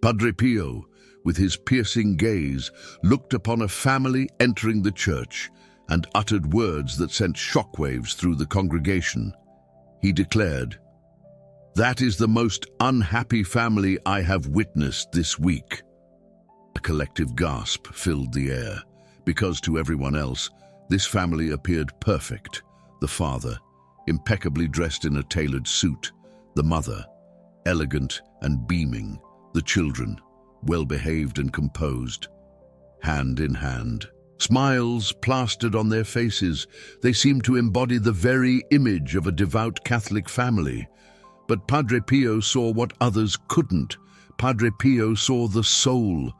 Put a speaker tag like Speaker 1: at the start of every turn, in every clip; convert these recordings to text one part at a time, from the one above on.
Speaker 1: Padre Pio, with his piercing gaze, looked upon a family entering the church and uttered words that sent shockwaves through the congregation. He declared, "That is the most unhappy family I have witnessed this week." A collective gasp filled the air, because to everyone else, this family appeared perfect. The father, impeccably dressed in a tailored suit; the mother, elegant and beaming; the children, well-behaved and composed, hand in hand. Smiles plastered on their faces, they seemed to embody the very image of a devout Catholic family. But Padre Pio saw what others couldn't. Padre Pio saw the soul,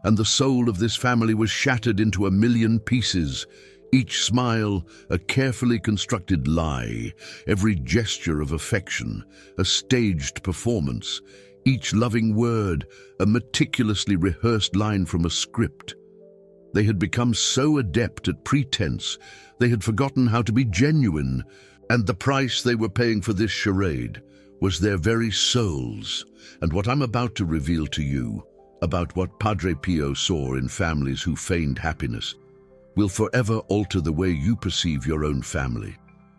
Speaker 1: and the soul of this family was shattered into a million pieces. Each smile, a carefully constructed lie; every gesture of affection, a staged performance; each loving word, a meticulously rehearsed line from a script. They had become so adept at pretense, they had forgotten how to be genuine, and the price they were paying for this charade was their very souls. And what I'm about to reveal to you about what Padre Pio saw in families who feigned happiness will forever alter the way you perceive your own family.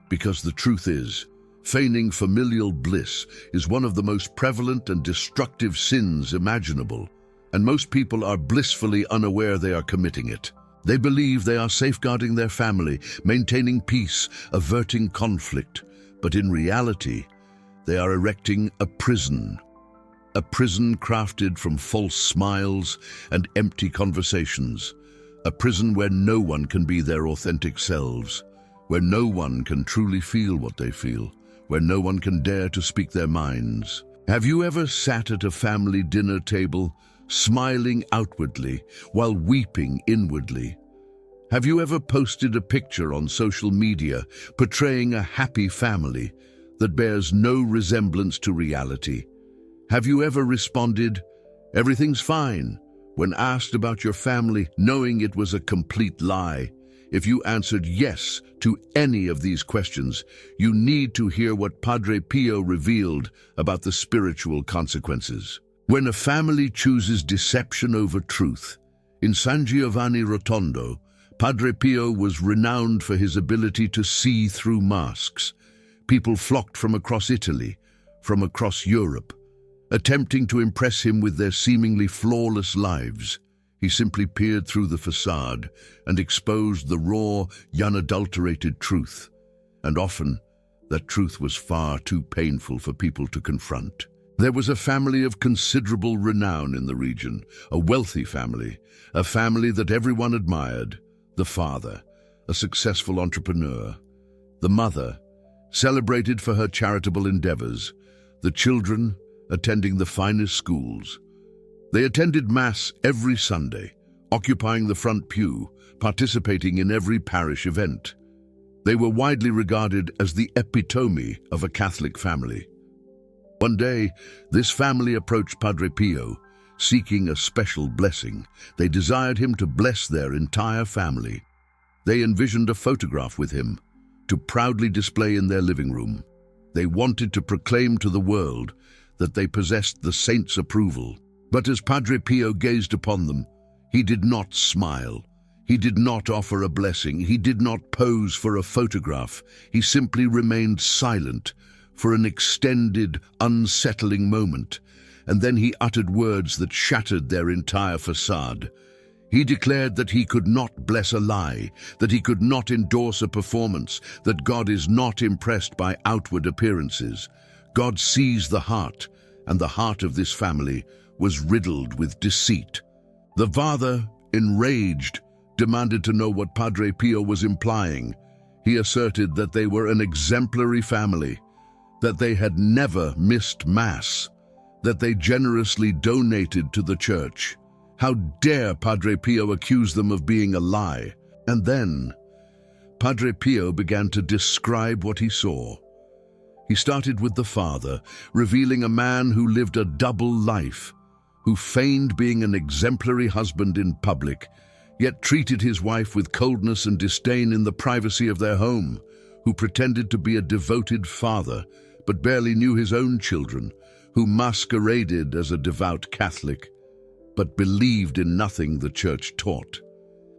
Speaker 1: Because the truth is, feigning familial bliss is one of the most prevalent and destructive sins imaginable, and most people are blissfully unaware they are committing it. They believe they are safeguarding their family, maintaining peace, averting conflict, but in reality, they are erecting a prison crafted from false smiles and empty conversations, a prison where no one can be their authentic selves, where no one can truly feel what they feel, where no one can dare to speak their minds. Have you ever sat at a family dinner table, smiling outwardly while weeping inwardly? Have you ever posted a picture on social media portraying a happy family that bears no resemblance to reality? Have you ever responded, "Everything's fine," when asked about your family, knowing it was a complete lie? If you answered yes to any of these questions, you need to hear what Padre Pio revealed about the spiritual consequences. When a family chooses deception over truth, in San Giovanni Rotondo, Padre Pio was renowned for his ability to see through masks. People flocked from across Italy, from across Europe, attempting to impress him with their seemingly flawless lives. He simply peered through the facade and exposed the raw, unadulterated truth. And often, that truth was far too painful for people to confront. There was a family of considerable renown in the region, a wealthy family, a family that everyone admired. The father, a successful entrepreneur; the mother, celebrated for her charitable endeavors; the children, attending the finest schools. They attended Mass every Sunday, occupying the front pew, participating in every parish event. They were widely regarded as the epitome of a Catholic family. One day, this family approached Padre Pio, seeking a special blessing. They desired him to bless their entire family. They envisioned a photograph with him to proudly display in their living room. They wanted to proclaim to the world that they possessed the saint's approval. But as Padre Pio gazed upon them, he did not smile. He did not offer a blessing. He did not pose for a photograph. He simply remained silent for an extended, unsettling moment, and then he uttered words that shattered their entire facade. He declared that he could not bless a lie, that he could not endorse a performance, that God is not impressed by outward appearances. God sees the heart, and the heart of this family was riddled with deceit. The father, enraged, demanded to know what Padre Pio was implying. He asserted that they were an exemplary family, that they had never missed Mass, that they generously donated to the church. How dare Padre Pio accuse them of being a lie? And then, Padre Pio began to describe what he saw. He started with the father, revealing a man who lived a double life, who feigned being an exemplary husband in public, yet treated his wife with coldness and disdain in the privacy of their home, who pretended to be a devoted father, but barely knew his own children, who masqueraded as a devout Catholic. but believed in nothing the church taught.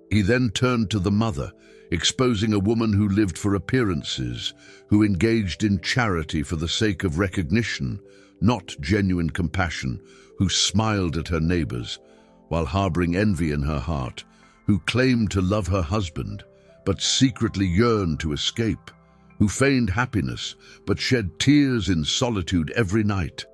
Speaker 1: He then turned to the mother, exposing a woman who lived for appearances, who engaged in charity for the sake of recognition, not genuine compassion, who smiled at her neighbors while harboring envy in her heart, who claimed to love her husband but secretly yearned to escape, who feigned happiness but shed tears in solitude every night.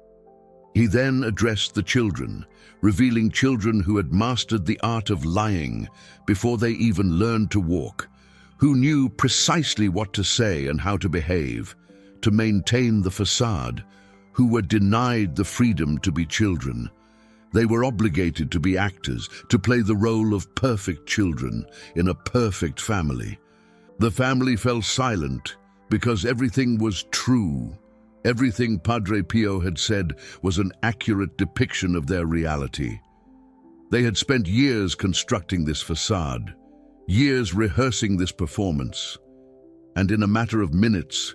Speaker 1: He then addressed the children, revealing children who had mastered the art of lying before they even learned to walk, who knew precisely what to say and how to behave, to maintain the facade, who were denied the freedom to be children. They were obligated to be actors, to play the role of perfect children in a perfect family. The family fell silent because everything was true. Everything Padre Pio had said was an accurate depiction of their reality. They had spent years constructing this facade, years rehearsing this performance, and in a matter of minutes,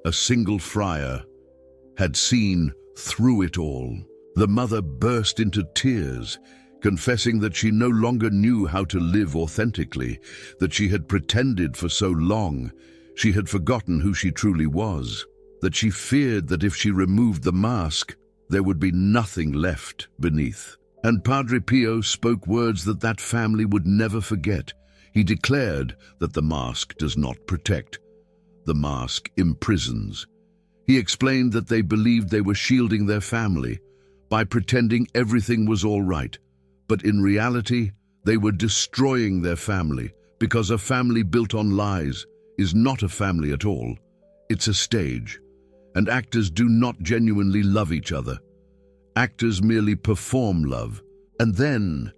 Speaker 1: a single friar had seen through it all. The mother burst into tears, confessing that she no longer knew how to live authentically, that she had pretended for so long, she had forgotten who she truly was, that she feared that if she removed the mask, there would be nothing left beneath. And Padre Pio spoke words that family would never forget. He declared that the mask does not protect. The mask imprisons. He explained that they believed they were shielding their family by pretending everything was all right, but in reality, they were destroying their family, because a family built on lies is not a family at all. It's a stage, and actors do not genuinely love each other. Actors merely perform love. And then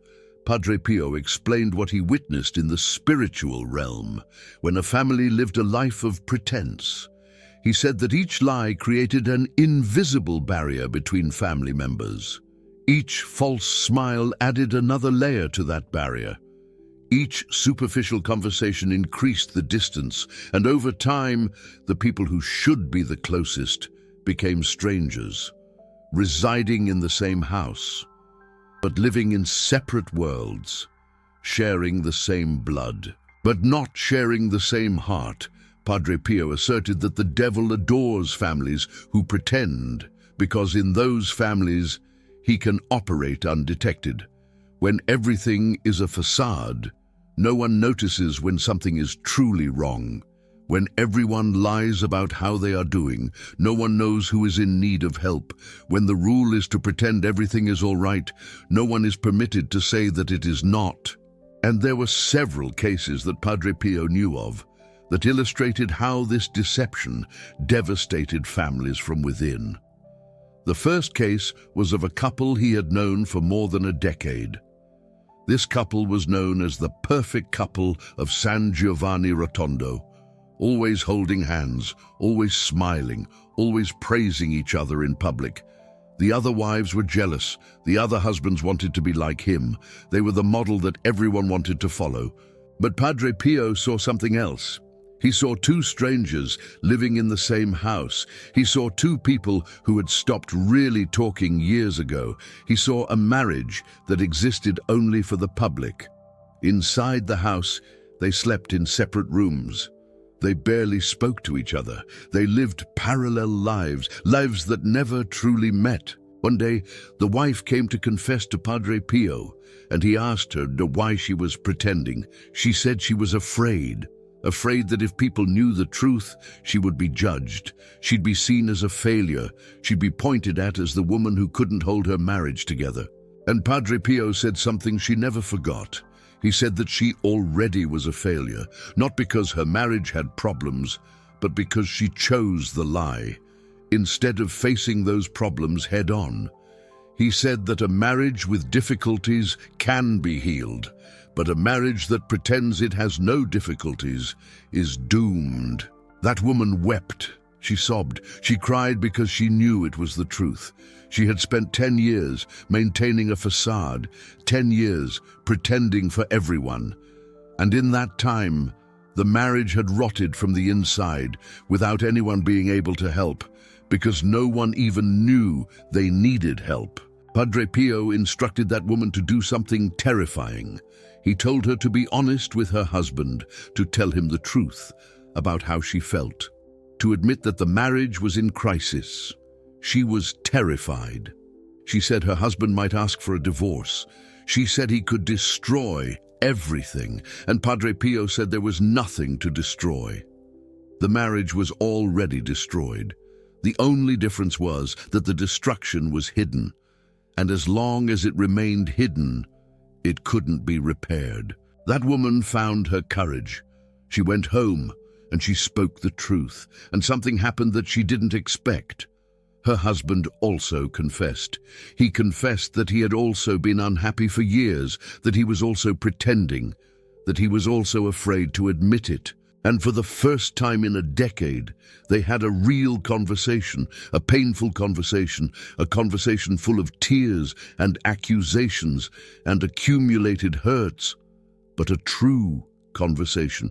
Speaker 1: Padre Pio explained what he witnessed in the spiritual realm, when a family lived a life of pretense. He said that each lie created an invisible barrier between family members. Each false smile added another layer to that barrier. Each superficial conversation increased the distance, and over time, the people who should be the closest became strangers, residing in the same house, but living in separate worlds, sharing the same blood, but not sharing the same heart. Padre Pio asserted that the devil adores families who pretend, because in those families he can operate undetected. When everything is a facade, no one notices when something is truly wrong. When everyone lies about how they are doing, no one knows who is in need of help. When the rule is to pretend everything is all right, no one is permitted to say that it is not. And there were several cases that Padre Pio knew of that illustrated how this deception devastated families from within. The first case was of a couple he had known for more than a decade. This couple was known as the perfect couple of San Giovanni Rotondo, always holding hands, always smiling, always praising each other in public. The other wives were jealous. The other husbands wanted to be like him. They were the model that everyone wanted to follow. But Padre Pio saw something else. He saw two strangers living in the same house. He saw two people who had stopped really talking years ago. He saw a marriage that existed only for the public. Inside the house, they slept in separate rooms. They barely spoke to each other. They lived parallel lives, lives that never truly met. One day, the wife came to confess to Padre Pio, and he asked her why she was pretending. She said she was afraid that if people knew the truth, she would be judged. She'd be seen as a failure. She'd be pointed at as the woman who couldn't hold her marriage together. And Padre Pio said something she never forgot. He said that she already was a failure, not because her marriage had problems, but because she chose the lie, instead of facing those problems head-on. He said that a marriage with difficulties can be healed, but a marriage that pretends it has no difficulties is doomed. That woman wept. She sobbed. She cried because she knew it was the truth. She had spent 10 years maintaining a facade, 10 years pretending for everyone. And in that time, the marriage had rotted from the inside without anyone being able to help, because no one even knew they needed help. Padre Pio instructed that woman to do something terrifying. He told her to be honest with her husband, to tell him the truth about how she felt, to admit that the marriage was in crisis. She was terrified. She said her husband might ask for a divorce. She said he could destroy everything, and Padre Pio said there was nothing to destroy. The marriage was already destroyed. The only difference was that the destruction was hidden, and as long as it remained hidden, it couldn't be repaired. That woman found her courage. She went home and she spoke the truth, and something happened that she didn't expect. Her husband also confessed. He confessed that he had also been unhappy for years, that he was also pretending, that he was also afraid to admit it. And for the first time in a decade, they had a real conversation, a painful conversation, a conversation full of tears and accusations and accumulated hurts, but a true conversation.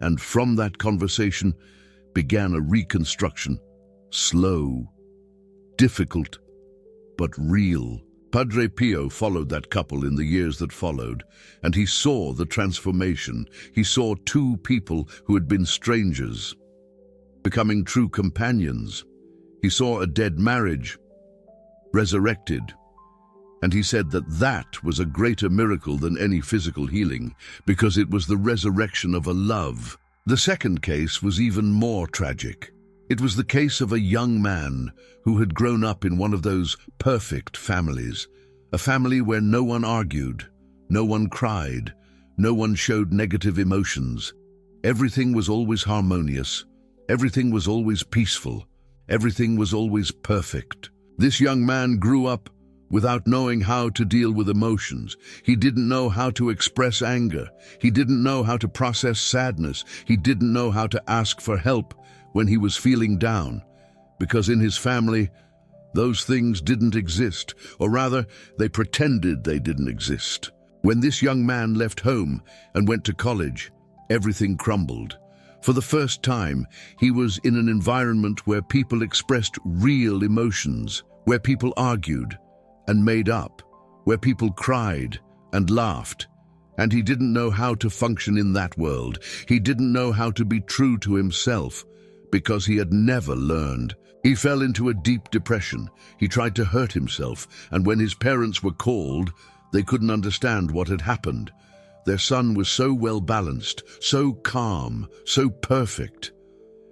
Speaker 1: And from that conversation began a reconstruction, slow, difficult, but real. Padre Pio followed that couple in the years that followed, and he saw the transformation. He saw two people who had been strangers becoming true companions. He saw a dead marriage resurrected, and he said that that was a greater miracle than any physical healing, because it was the resurrection of a love. The second case was even more tragic. It was the case of a young man who had grown up in one of those perfect families, a family where no one argued, no one cried, no one showed negative emotions. Everything was always harmonious, everything was always peaceful, everything was always perfect. This young man grew up without knowing how to deal with emotions. He didn't know how to express anger. He didn't know how to process sadness. He didn't know how to ask for help when he was feeling down, because in his family, those things didn't exist, or rather, they pretended they didn't exist. When this young man left home and went to college, everything crumbled. For the first time, he was in an environment where people expressed real emotions, where people argued and made up, where people cried and laughed. And he didn't know how to function in that world. He didn't know how to be true to himself, because he had never learned. He fell into a deep depression. He tried to hurt himself, and when his parents were called, they couldn't understand what had happened. Their son was so well balanced, so calm, so perfect.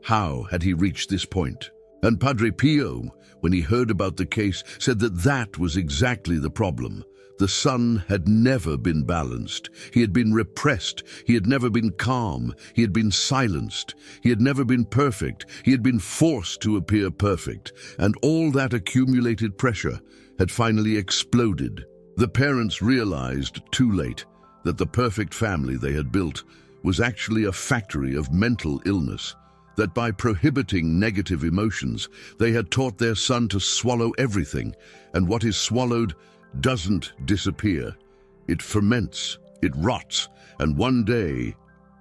Speaker 1: How had he reached this point? And Padre Pio, when he heard about the case, said that that was exactly the problem. The son had never been balanced. He had been repressed. He had never been calm. He had been silenced. He had never been perfect. He had been forced to appear perfect. And all that accumulated pressure had finally exploded. The parents realized too late that the perfect family they had built was actually a factory of mental illness, that by prohibiting negative emotions, they had taught their son to swallow everything, and what is swallowed doesn't disappear. It ferments, it rots, and one day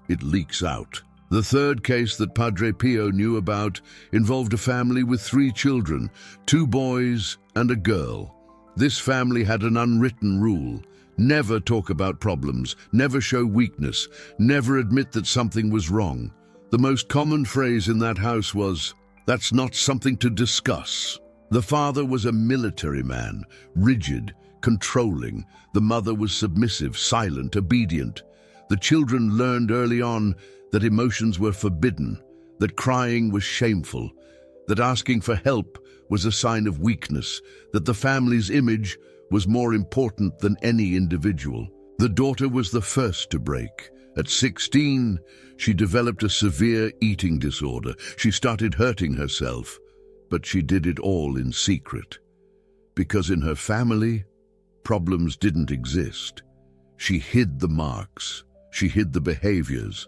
Speaker 1: it leaks out. The third case that Padre Pio knew about involved a family with 3 children, 2 boys and a girl. This family had an unwritten rule: never talk about problems, never show weakness, never admit that something was wrong. The most common phrase in that house was, "That's not something to discuss." The father was a military man, rigid, controlling. The mother was submissive, silent, obedient. The children learned early on that emotions were forbidden, that crying was shameful, that asking for help was a sign of weakness, that the family's image was more important than any individual. The daughter was the first to break. At 16, she developed a severe eating disorder. She started hurting herself, but she did it all in secret. Because in her family, problems didn't exist. She hid the marks, she hid the behaviors,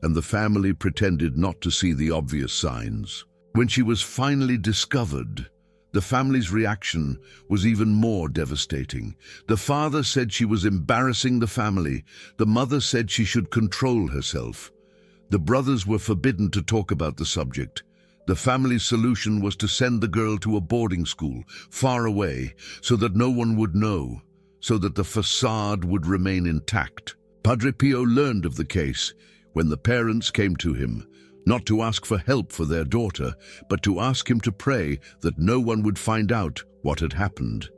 Speaker 1: and the family pretended not to see the obvious signs. When she was finally discovered, the family's reaction was even more devastating. The father said she was embarrassing the family. The mother said she should control herself. The brothers were forbidden to talk about the subject. The family's solution was to send the girl to a boarding school, far away, so that no one would know, so that the facade would remain intact. Padre Pio learned of the case when the parents came to him, not to ask for help for their daughter, but to ask him to pray that no one would find out what had happened.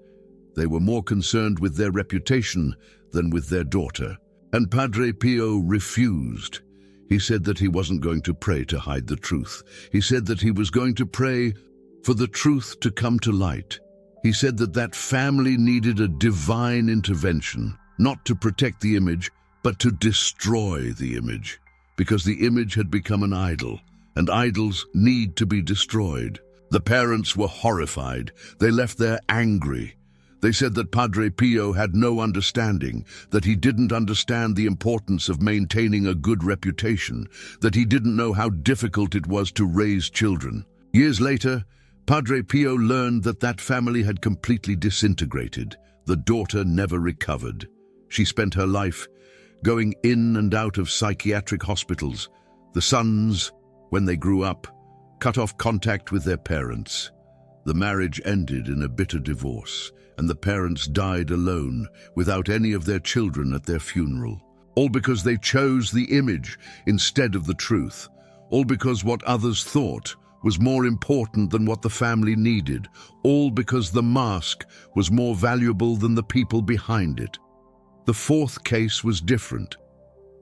Speaker 1: They were more concerned with their reputation than with their daughter. And Padre Pio refused. He said that he wasn't going to pray to hide the truth. He said that he was going to pray for the truth to come to light. He said that that family needed a divine intervention, not to protect the image, but to destroy the image, because the image had become an idol, and idols need to be destroyed. The parents were horrified. They left there angry. They said that Padre Pio had no understanding, that he didn't understand the importance of maintaining a good reputation, that he didn't know how difficult it was to raise children. Years later, Padre Pio learned that that family had completely disintegrated. The daughter never recovered. She spent her life going in and out of psychiatric hospitals. The sons, when they grew up, cut off contact with their parents. The marriage ended in a bitter divorce, and the parents died alone, without any of their children at their funeral. All because they chose the image instead of the truth. All because what others thought was more important than what the family needed. All because the mask was more valuable than the people behind it. The fourth case was different.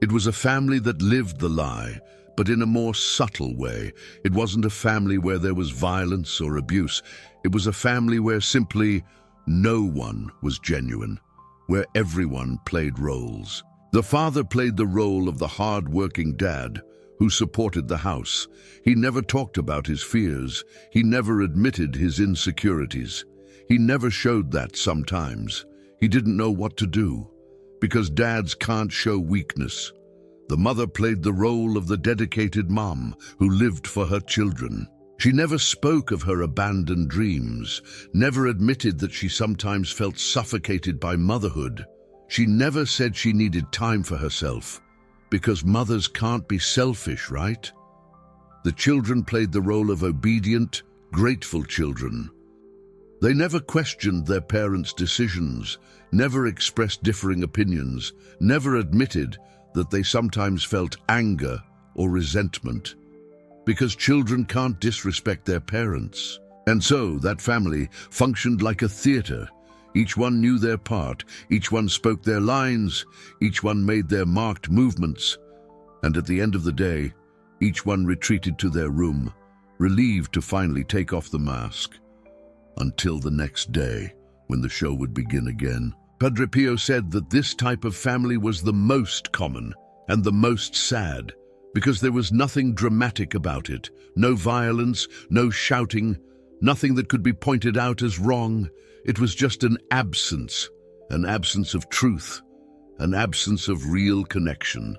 Speaker 1: It was a family that lived the lie, but in a more subtle way. It wasn't a family where there was violence or abuse. It was a family where simply no one was genuine, where everyone played roles. The father played the role of the hard-working dad who supported the house. He never talked about his fears. He never admitted his insecurities. He never showed that sometimes. He didn't know what to do, because dads can't show weakness. The mother played the role of the dedicated mom who lived for her children. She never spoke of her abandoned dreams, never admitted that she sometimes felt suffocated by motherhood. She never said she needed time for herself, because mothers can't be selfish, right? The children played the role of obedient, grateful children. They never questioned their parents' decisions, never expressed differing opinions, never admitted that they sometimes felt anger or resentment, because children can't disrespect their parents. And so that family functioned like a theater. Each one knew their part, each one spoke their lines, each one made their marked movements, and at the end of the day, each one retreated to their room, relieved to finally take off the mask, until the next day, when the show would begin again. Padre Pio said that this type of family was the most common and the most sad, because there was nothing dramatic about it, no violence, no shouting, nothing that could be pointed out as wrong. It was just an absence of truth, an absence of real connection,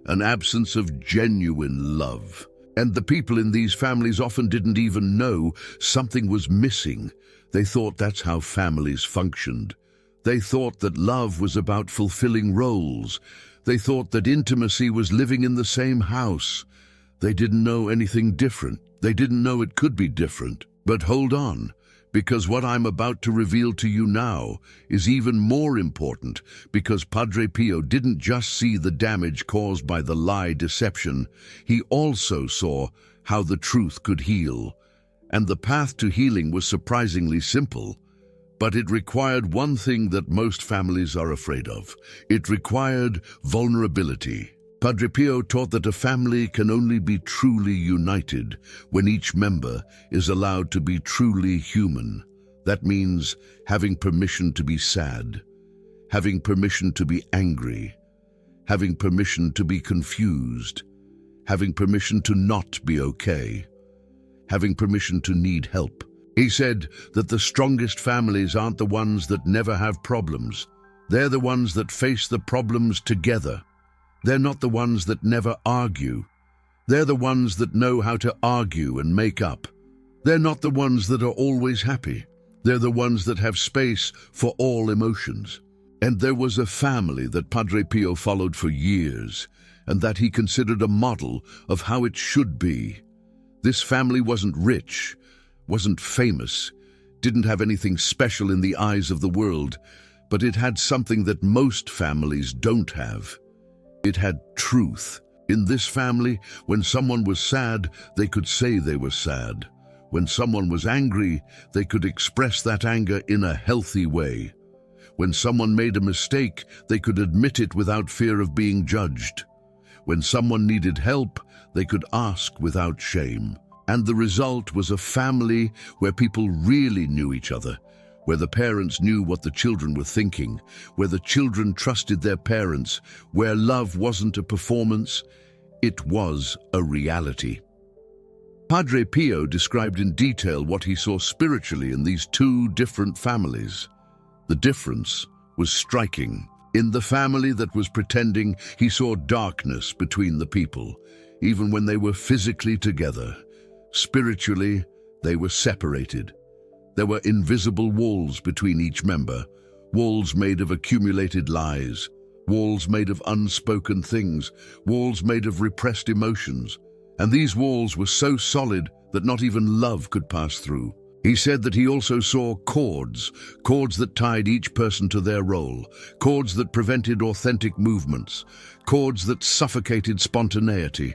Speaker 1: an absence of genuine love. And the people in these families often didn't even know something was missing. They thought that's how families functioned. They thought that love was about fulfilling roles. They thought that intimacy was living in the same house. They didn't know anything different. They didn't know it could be different. But hold on, because what I'm about to reveal to you now is even more important, because Padre Pio didn't just see the damage caused by the lie deception. He also saw how the truth could heal. And the path to healing was surprisingly simple. But it required one thing that most families are afraid of. It required vulnerability. Padre Pio taught that a family can only be truly united when each member is allowed to be truly human. That means having permission to be sad, having permission to be angry, having permission to be confused, having permission to not be okay, having permission to need help. He said that the strongest families aren't the ones that never have problems. They're the ones that face the problems together. They're not the ones that never argue. They're the ones that know how to argue and make up. They're not the ones that are always happy. They're the ones that have space for all emotions. And there was a family that Padre Pio followed for years, and that he considered a model of how it should be. This family wasn't rich, wasn't famous, didn't have anything special in the eyes of the world, but it had something that most families don't have. It had truth. In this family, when someone was sad, they could say they were sad. When someone was angry, they could express that anger in a healthy way. When someone made a mistake, they could admit it without fear of being judged. When someone needed help, they could ask without shame. And the result was a family where people really knew each other, where the parents knew what the children were thinking, where the children trusted their parents, where love wasn't a performance, it was a reality. Padre Pio described in detail what he saw spiritually in these two different families. The difference was striking. In the family that was pretending, he saw darkness between the people, even when they were physically together. Spiritually, they were separated. There were invisible walls between each member, walls made of accumulated lies, walls made of unspoken things, walls made of repressed emotions. And these walls were so solid that not even love could pass through. He said that he also saw cords that tied each person to their role, cords that prevented authentic movements, cords that suffocated spontaneity.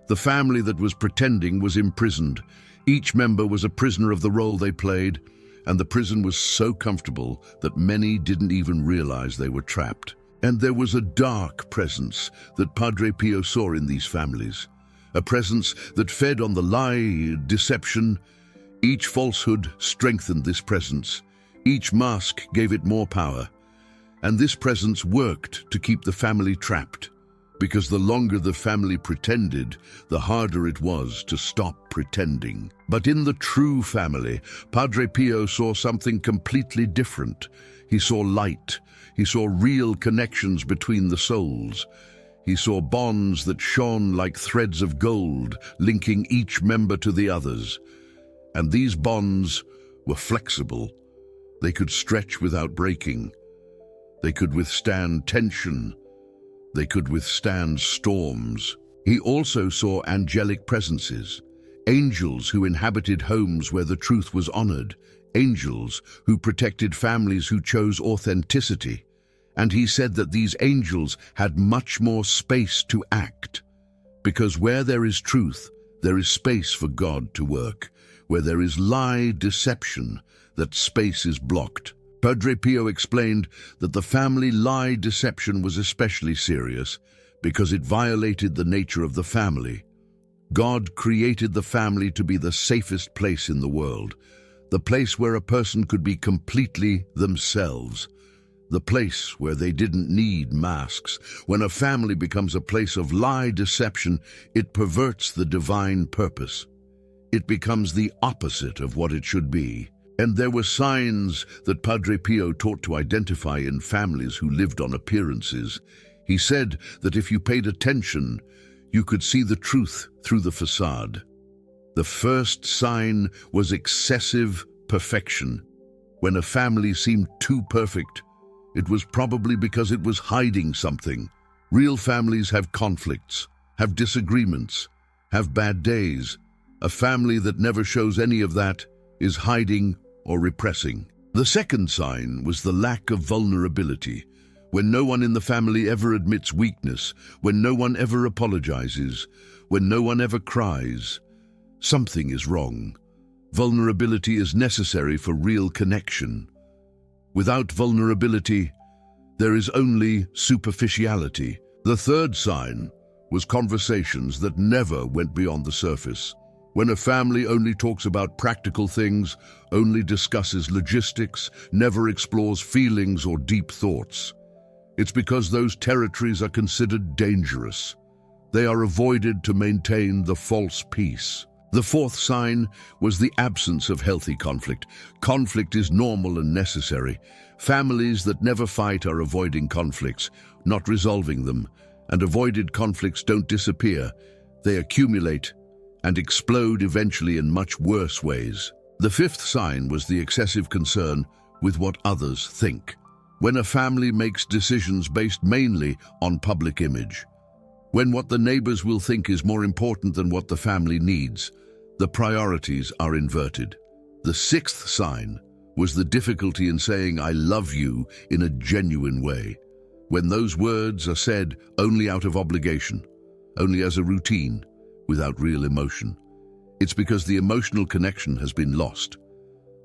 Speaker 1: The family that was pretending was imprisoned. Each member was a prisoner of the role they played, and the prison was so comfortable that many didn't even realize they were trapped. And there was a dark presence that Padre Pio saw in these families, a presence that fed on the lie, deception. Each falsehood strengthened this presence. Each mask gave it more power. And this presence worked to keep the family trapped, because the longer the family pretended, the harder it was to stop pretending. But in the true family, Padre Pio saw something completely different. He saw light. He saw real connections between the souls. He saw bonds that shone like threads of gold, linking each member to the others. And these bonds were flexible. They could stretch without breaking. They could withstand tension. They could withstand storms. He also saw angelic presences, angels who inhabited homes where the truth was honored, angels who protected families who chose authenticity. And he said that these angels had much more space to act, because where there is truth, there is space for God to work. Where there is lie, deception, that space is blocked. Padre Pio explained that the family lie deception was especially serious because it violated the nature of the family. God created the family to be the safest place in the world, the place where a person could be completely themselves, the place where they didn't need masks. When a family becomes a place of lie deception, it perverts the divine purpose. It becomes the opposite of what it should be. And there were signs that Padre Pio taught to identify in families who lived on appearances. He said that if you paid attention, you could see the truth through the facade. The first sign was excessive perfection. When a family seemed too perfect, it was probably because it was hiding something. Real families have conflicts, have disagreements, have bad days. A family that never shows any of that is hiding or repressing. The second sign was the lack of vulnerability. When no one in the family ever admits weakness, when no one ever apologizes, when no one ever cries, something is wrong. Vulnerability is necessary for real connection. Without vulnerability, there is only superficiality. The third sign was conversations that never went beyond the surface. When a family only talks about practical things, only discusses logistics, never explores feelings or deep thoughts, it's because those territories are considered dangerous. They are avoided to maintain the false peace. The fourth sign was the absence of healthy conflict. Conflict is normal and necessary. Families that never fight are avoiding conflicts, not resolving them. And avoided conflicts don't disappear. They accumulate and explode eventually in much worse ways. The fifth sign was the excessive concern with what others think. When a family makes decisions based mainly on public image, when what the neighbors will think is more important than what the family needs, The priorities are inverted. The sixth sign was the difficulty in saying "I love you" in a genuine way, when those words are said only out of obligation, only as a routine, without real emotion. It's because the emotional connection has been lost.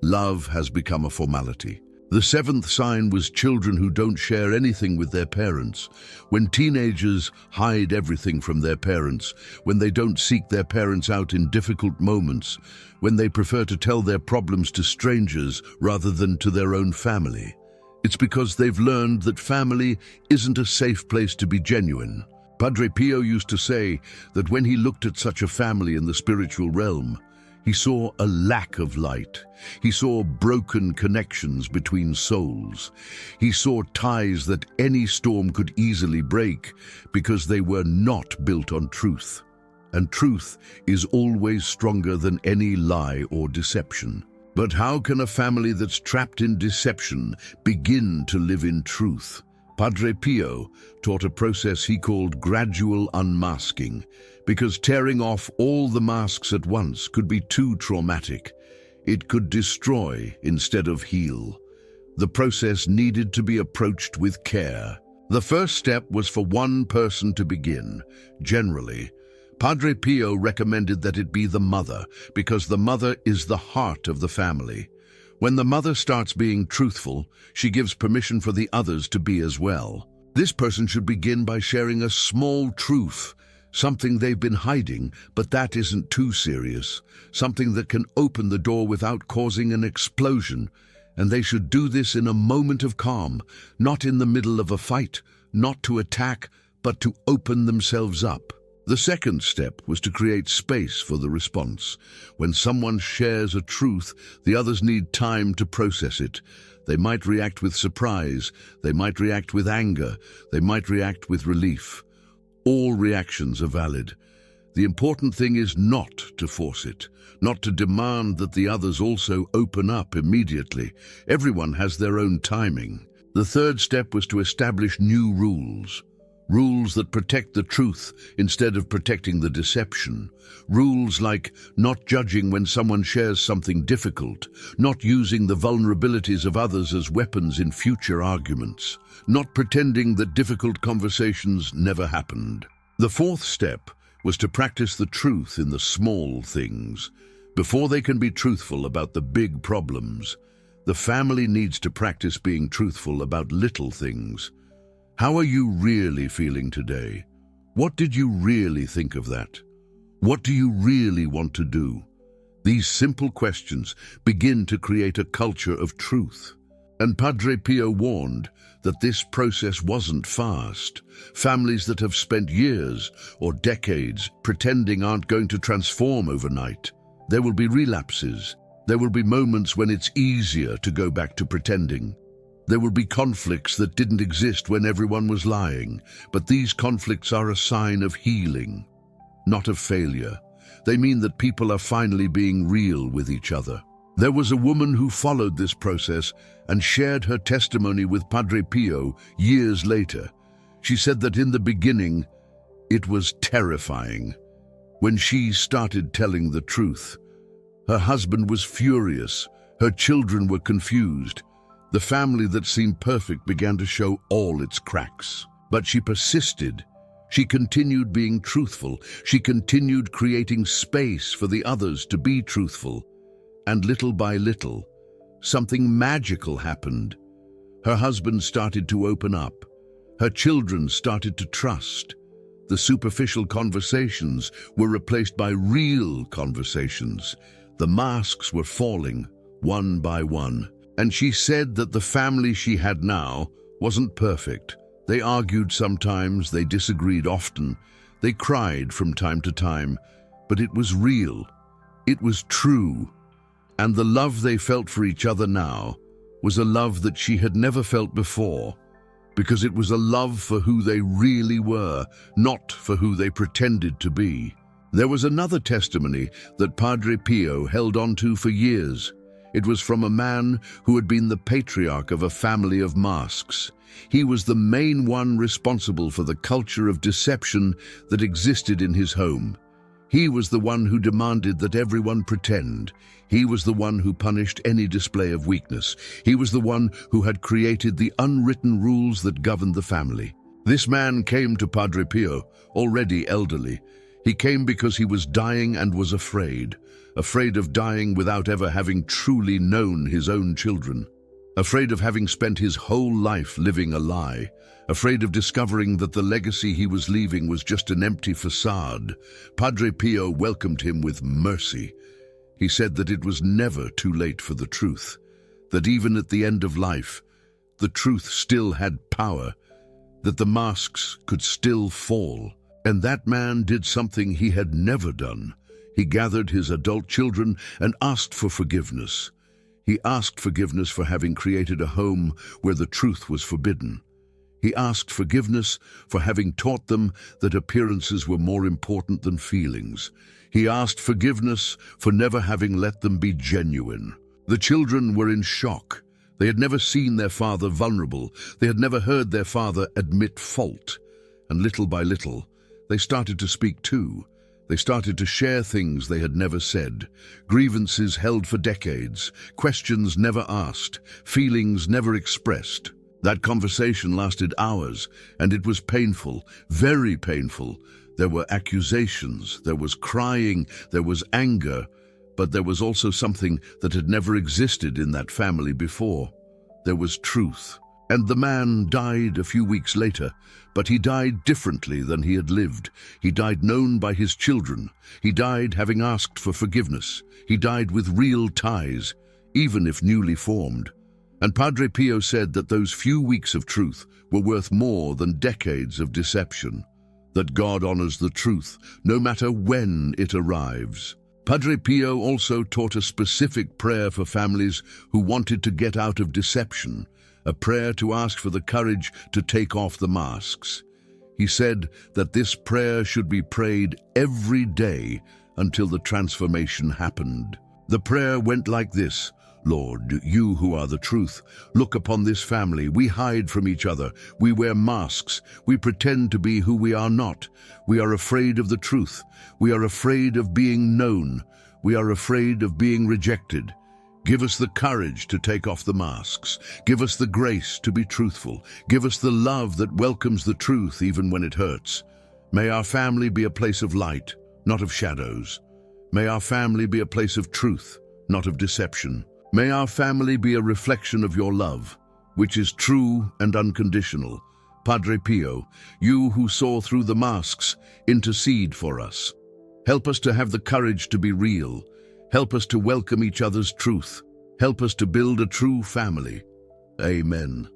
Speaker 1: Love has become a formality. The seventh sign was children who don't share anything with their parents. When teenagers hide everything from their parents, when they don't seek their parents out in difficult moments, when they prefer to tell their problems to strangers rather than to their own family. It's because they've learned that family isn't a safe place to be genuine. Padre Pio used to say that when he looked at such a family in the spiritual realm, he saw a lack of light. He saw broken connections between souls. He saw ties that any storm could easily break because they were not built on truth. And truth is always stronger than any lie or deception. But how can a family that's trapped in deception begin to live in truth? Padre Pio taught a process he called gradual unmasking, because tearing off all the masks at once could be too traumatic. It could destroy instead of heal. The process needed to be approached with care. The first step was for one person to begin. Generally, Padre Pio recommended that it be the mother, because the mother is the heart of the family. When the mother starts being truthful, she gives permission for the others to be as well. This person should begin by sharing a small truth, something they've been hiding, but that isn't too serious, something that can open the door without causing an explosion. And they should do this in a moment of calm, not in the middle of a fight, not to attack, but to open themselves up. The second step was to create space for the response. When someone shares a truth, the others need time to process it. They might react with surprise, they might react with anger, they might react with relief. All reactions are valid. The important thing is not to force it, not to demand that the others also open up immediately. Everyone has their own timing. The third step was to establish new rules. Rules that protect the truth instead of protecting the deception. Rules like not judging when someone shares something difficult, not using the vulnerabilities of others as weapons in future arguments, not pretending that difficult conversations never happened. The fourth step was to practice the truth in the small things. Before they can be truthful about the big problems, the family needs to practice being truthful about little things. How are you really feeling today? What did you really think of that? What do you really want to do? These simple questions begin to create a culture of truth. And Padre Pio warned that this process wasn't fast. Families that have spent years or decades pretending aren't going to transform overnight. There will be relapses. There will be moments when it's easier to go back to pretending. There will be conflicts that didn't exist when everyone was lying, but these conflicts are a sign of healing, not of failure. They mean that people are finally being real with each other. There was a woman who followed this process and shared her testimony with Padre Pio years later. She said that in the beginning, it was terrifying. When she started telling the truth, her husband was furious, her children were confused. The family that seemed perfect began to show all its cracks. But she persisted. She continued being truthful. She continued creating space for the others to be truthful. And little by little, something magical happened. Her husband started to open up. Her children started to trust. The superficial conversations were replaced by real conversations. The masks were falling, one by one. And she said that the family she had now wasn't perfect. They argued sometimes, they disagreed often, they cried from time to time, but it was real, it was true. And the love they felt for each other now was a love that she had never felt before, because it was a love for who they really were, not for who they pretended to be. There was another testimony that Padre Pio held on to for years. It was from a man who had been the patriarch of a family of masks. He was the main one responsible for the culture of deception that existed in his home. He was the one who demanded that everyone pretend. He was the one who punished any display of weakness. He was the one who had created the unwritten rules that governed the family. This man came to Padre Pio, already elderly. He came because he was dying and was afraid of dying without ever having truly known his own children, afraid of having spent his whole life living a lie, afraid of discovering that the legacy he was leaving was just an empty facade. Padre Pio welcomed him with mercy. He said that it was never too late for the truth, that even at the end of life, the truth still had power, that the masks could still fall. And that man did something he had never done. He gathered his adult children and asked for forgiveness. He asked forgiveness for having created a home where the truth was forbidden. He asked forgiveness for having taught them that appearances were more important than feelings. He asked forgiveness for never having let them be genuine. The children were in shock. They had never seen their father vulnerable. They had never heard their father admit fault. And little by little, they started to speak too. They started to share things they had never said, grievances held for decades, questions never asked, feelings never expressed. That conversation lasted hours, and it was painful, very painful. There were accusations, there was crying, there was anger, but there was also something that had never existed in that family before. There was truth. And the man died a few weeks later, but he died differently than he had lived. He died known by his children. He died having asked for forgiveness. He died with real ties, even if newly formed. And Padre Pio said that those few weeks of truth were worth more than decades of deception, that God honors the truth, no matter when it arrives. Padre Pio also taught a specific prayer for families who wanted to get out of deception, a prayer to ask for the courage to take off the masks. He said that this prayer should be prayed every day until the transformation happened. The prayer went like this: Lord, you who are the truth, look upon this family. We hide from each other. We wear masks. We pretend to be who we are not. We are afraid of the truth. We are afraid of being known. We are afraid of being rejected. Give us the courage to take off the masks. Give us the grace to be truthful. Give us the love that welcomes the truth even when it hurts. May our family be a place of light, not of shadows. May our family be a place of truth, not of deception. May our family be a reflection of your love, which is true and unconditional. Padre Pio, you who saw through the masks, intercede for us. Help us to have the courage to be real. Help us to welcome each other's truth. Help us to build a true family. Amen.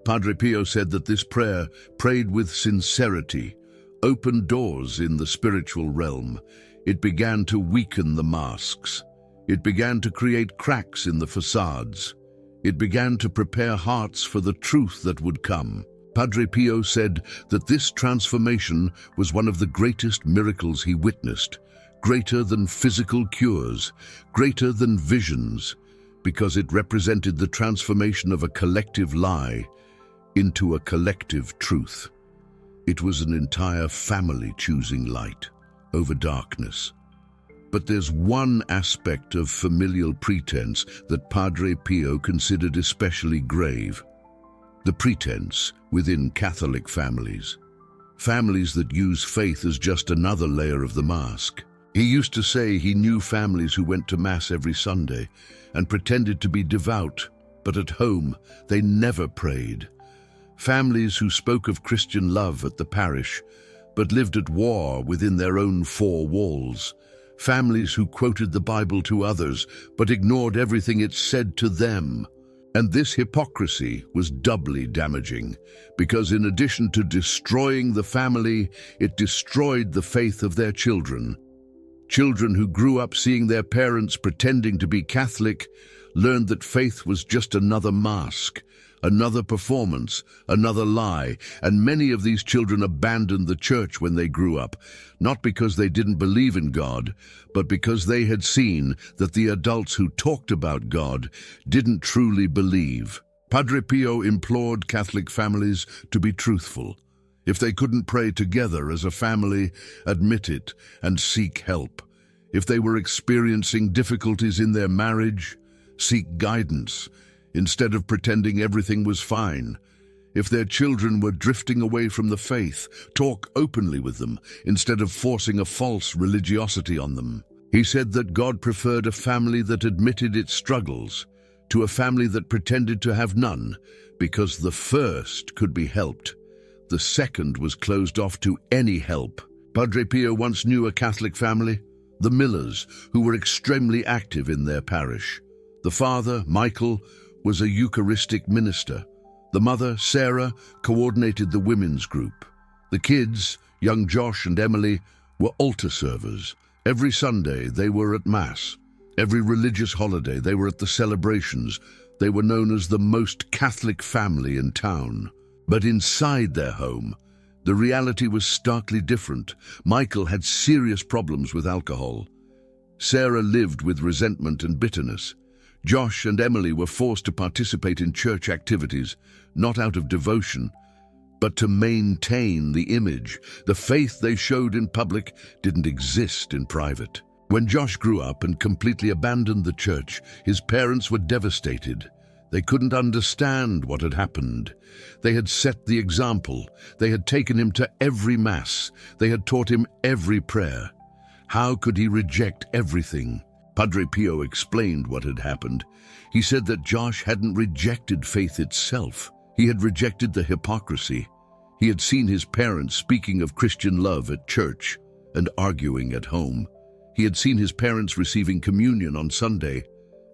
Speaker 1: Padre Pio said that this prayer, prayed with sincerity, opened doors in the spiritual realm. It began to weaken the masks. It began to create cracks in the facades. It began to prepare hearts for the truth that would come. Padre Pio said that this transformation was one of the greatest miracles he witnessed, greater than physical cures, greater than visions, because it represented the transformation of a collective lie into a collective truth. It was an entire family choosing light over darkness. But there's one aspect of familial pretense that Padre Pio considered especially grave: the pretense within Catholic families. Families that use faith as just another layer of the mask. He used to say he knew families who went to Mass every Sunday and pretended to be devout, but at home they never prayed. Families who spoke of Christian love at the parish, but lived at war within their own four walls. Families who quoted the Bible to others, but ignored everything it said to them. And this hypocrisy was doubly damaging, because in addition to destroying the family, it destroyed the faith of their children. Children who grew up seeing their parents pretending to be Catholic learned that faith was just another mask, another performance, another lie, and many of these children abandoned the church when they grew up, not because they didn't believe in God, but because they had seen that the adults who talked about God didn't truly believe. Padre Pio implored Catholic families to be truthful. If they couldn't pray together as a family, admit it and seek help. If they were experiencing difficulties in their marriage, seek guidance instead of pretending everything was fine. If their children were drifting away from the faith, talk openly with them instead of forcing a false religiosity on them. He said that God preferred a family that admitted its struggles to a family that pretended to have none, because the first could be helped. The second was closed off to any help. Padre Pio once knew a Catholic family, the Millers, who were extremely active in their parish. The father, Michael, was a Eucharistic minister. The mother, Sarah, coordinated the women's group. The kids, young Josh and Emily, were altar servers. Every Sunday they were at Mass. Every religious holiday they were at the celebrations. They were known as the most Catholic family in town. But inside their home, the reality was starkly different. Michael had serious problems with alcohol. Sarah lived with resentment and bitterness. Josh and Emily were forced to participate in church activities, not out of devotion, but to maintain the image. The faith they showed in public didn't exist in private. When Josh grew up and completely abandoned the church, his parents were devastated. They couldn't understand what had happened. They had set the example. They had taken him to every Mass. They had taught him every prayer. How could he reject everything? Padre Pio explained what had happened. He said that Josh hadn't rejected faith itself. He had rejected the hypocrisy. He had seen his parents speaking of Christian love at church and arguing at home. He had seen his parents receiving communion on Sunday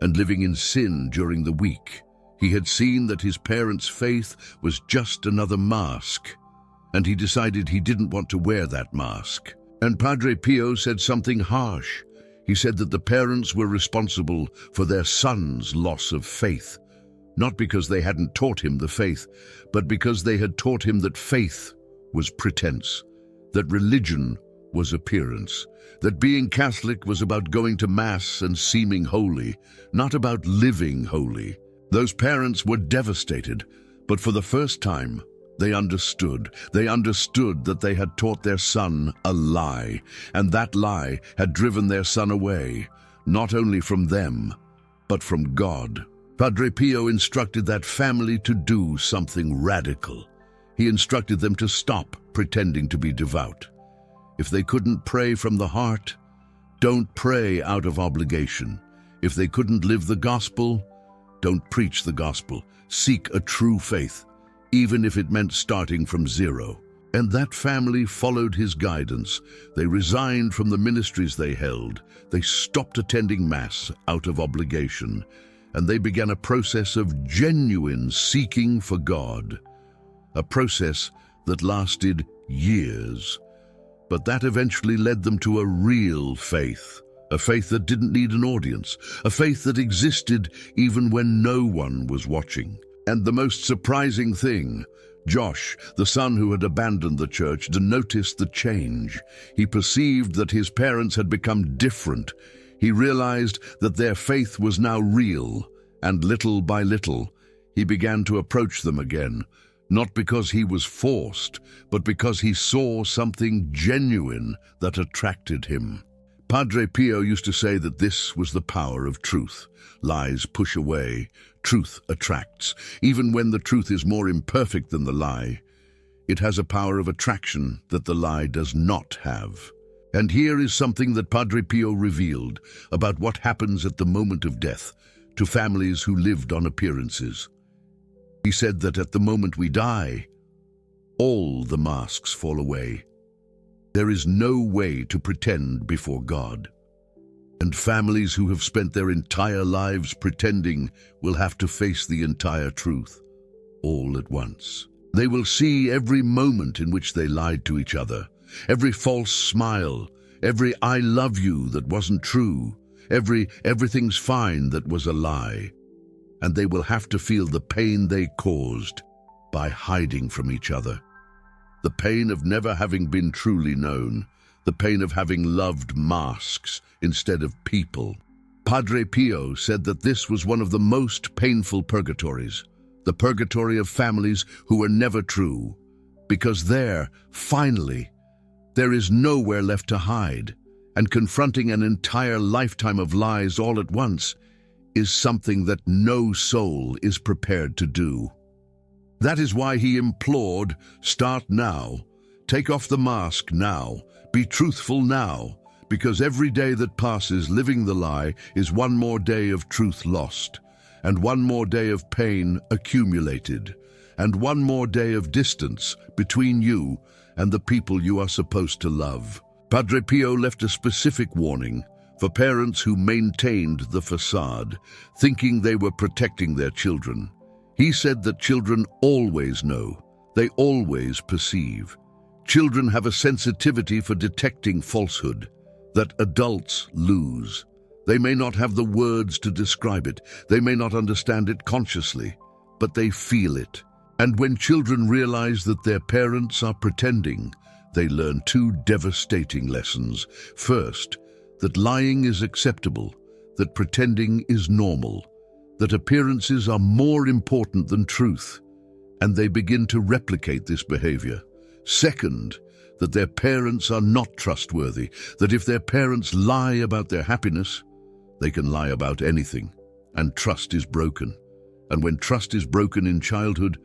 Speaker 1: and living in sin during the week. He had seen that his parents' faith was just another mask, and he decided he didn't want to wear that mask. And Padre Pio said something harsh. He said that the parents were responsible for their son's loss of faith, not because they hadn't taught him the faith, but because they had taught him that faith was pretense, that religion was appearance, that being Catholic was about going to Mass and seeming holy, not about living holy. Those parents were devastated, but for the first time, they understood. They understood that they had taught their son a lie, and that lie had driven their son away, not only from them, but from God. Padre Pio instructed that family to do something radical. He instructed them to stop pretending to be devout. If they couldn't pray from the heart, don't pray out of obligation. If they couldn't live the gospel, don't preach the gospel. Seek a true faith, even if it meant starting from zero. And that family followed his guidance. They resigned from the ministries they held. They stopped attending Mass out of obligation, and they began a process of genuine seeking for God, a process that lasted years. But that eventually led them to a real faith, a faith that didn't need an audience, a faith that existed even when no one was watching. And the most surprising thing, Josh, the son who had abandoned the church, noticed the change. He perceived that his parents had become different. He realized that their faith was now real, and little by little, he began to approach them again, not because he was forced, but because he saw something genuine that attracted him. Padre Pio used to say that this was the power of truth. Lies push away, truth attracts. Even when the truth is more imperfect than the lie, it has a power of attraction that the lie does not have. And here is something that Padre Pio revealed about what happens at the moment of death to families who lived on appearances. He said that at the moment we die, all the masks fall away. There is no way to pretend before God. And families who have spent their entire lives pretending will have to face the entire truth, all at once. They will see every moment in which they lied to each other, every false smile, every "I love you" that wasn't true, every "everything's fine" that was a lie. And they will have to feel the pain they caused by hiding from each other. The pain of never having been truly known, the pain of having loved masks instead of people. Padre Pio said that this was one of the most painful purgatories, the purgatory of families who were never true, Because there, finally, there is nowhere left to hide, and confronting an entire lifetime of lies all at once is something that no soul is prepared to do. That is why he implored, start now, take off the mask now, be truthful now, because every day that passes living the lie is one more day of truth lost, and one more day of pain accumulated, and one more day of distance between you and the people you are supposed to love. Padre Pio left a specific warning for parents who maintained the facade, thinking they were protecting their children. He said that children always know, they always perceive. Children have a sensitivity for detecting falsehood that adults lose. They may not have the words to describe it, they may not understand it consciously, but they feel it. And when children realize that their parents are pretending, they learn two devastating lessons. First, that lying is acceptable, that pretending is normal, that appearances are more important than truth, and they begin to replicate this behavior. Second, that their parents are not trustworthy, that if their parents lie about their happiness, they can lie about anything, and trust is broken. And when trust is broken in childhood,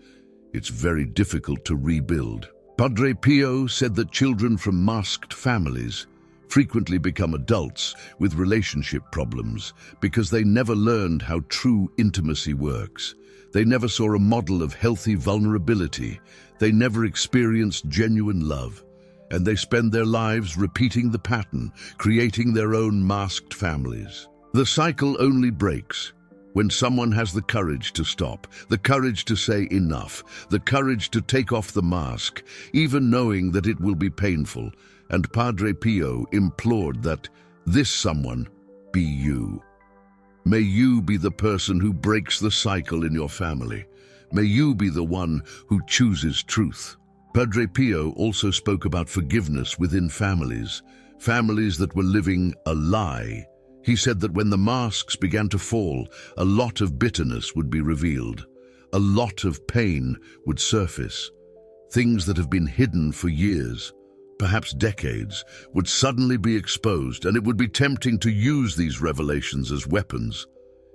Speaker 1: it's very difficult to rebuild. Padre Pio said that children from masked families frequently become adults with relationship problems because they never learned how true intimacy works. They never saw a model of healthy vulnerability. They never experienced genuine love. And they spend their lives repeating the pattern, creating their own masked families. The cycle only breaks when someone has the courage to stop, the courage to say enough, the courage to take off the mask, even knowing that it will be painful. And Padre Pio implored that this someone be you. May you be the person who breaks the cycle in your family. May you be the one who chooses truth. Padre Pio also spoke about forgiveness within families, families that were living a lie. He said that when the masks began to fall, a lot of bitterness would be revealed. A lot of pain would surface. Things that have been hidden for years, perhaps decades, would suddenly be exposed, and it would be tempting to use these revelations as weapons.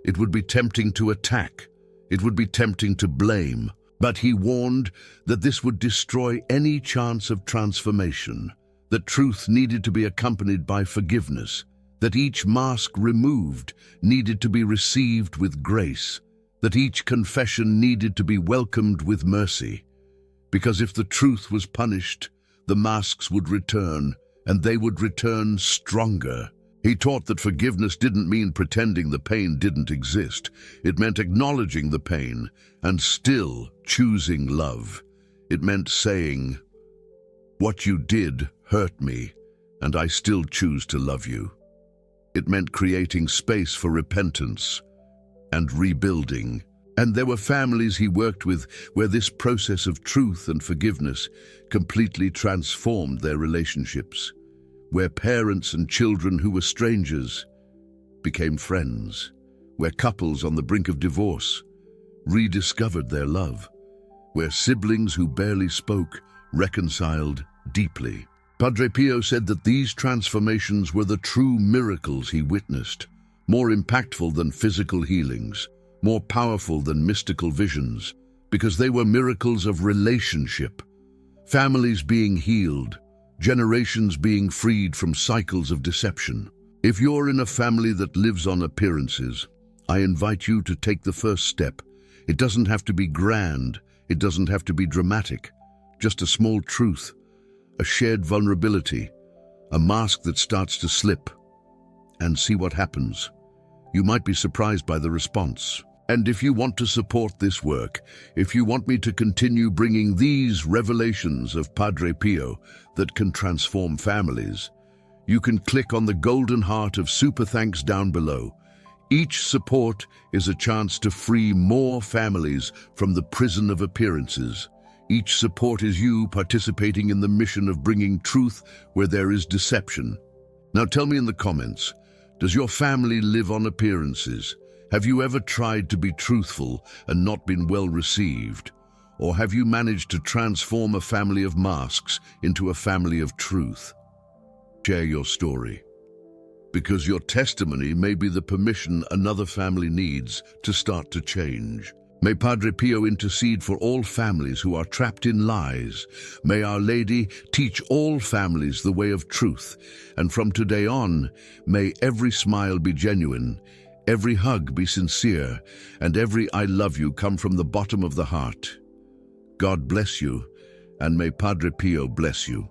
Speaker 1: It would be tempting to attack. It would be tempting to blame. But he warned that this would destroy any chance of transformation, that truth needed to be accompanied by forgiveness, that each mask removed needed to be received with grace, that each confession needed to be welcomed with mercy. Because if the truth was punished, the masks would return, and they would return stronger. He taught that forgiveness didn't mean pretending the pain didn't exist. It meant acknowledging the pain and still choosing love. It meant saying, "What you did hurt me, and I still choose to love you." It meant creating space for repentance and rebuilding. And there were families he worked with where this process of truth and forgiveness completely transformed their relationships, where parents and children who were strangers became friends, where couples on the brink of divorce rediscovered their love, where siblings who barely spoke reconciled deeply. Padre Pio said that these transformations were the true miracles he witnessed, more impactful than physical healings, more powerful than mystical visions, because they were miracles of relationship, families being healed, generations being freed from cycles of deception. If you're in a family that lives on appearances, I invite you to take the first step. It doesn't have to be grand, it doesn't have to be dramatic, just a small truth, a shared vulnerability, a mask that starts to slip, and see what happens. You might be surprised by the response. And if you want to support this work, if you want me to continue bringing these revelations of Padre Pio that can transform families, you can click on the golden heart of Super Thanks down below. Each support is a chance to free more families from the prison of appearances. Each support is you participating in the mission of bringing truth where there is deception. Now tell me in the comments, does your family live on appearances? Have you ever tried to be truthful and not been well received? Or have you managed to transform a family of masks into a family of truth? Share your story, because your testimony may be the permission another family needs to start to change. May Padre Pio intercede for all families who are trapped in lies. May Our Lady teach all families the way of truth. And from today on, may every smile be genuine, every hug be sincere, and every I love you come from the bottom of the heart. God bless you, and may Padre Pio bless you.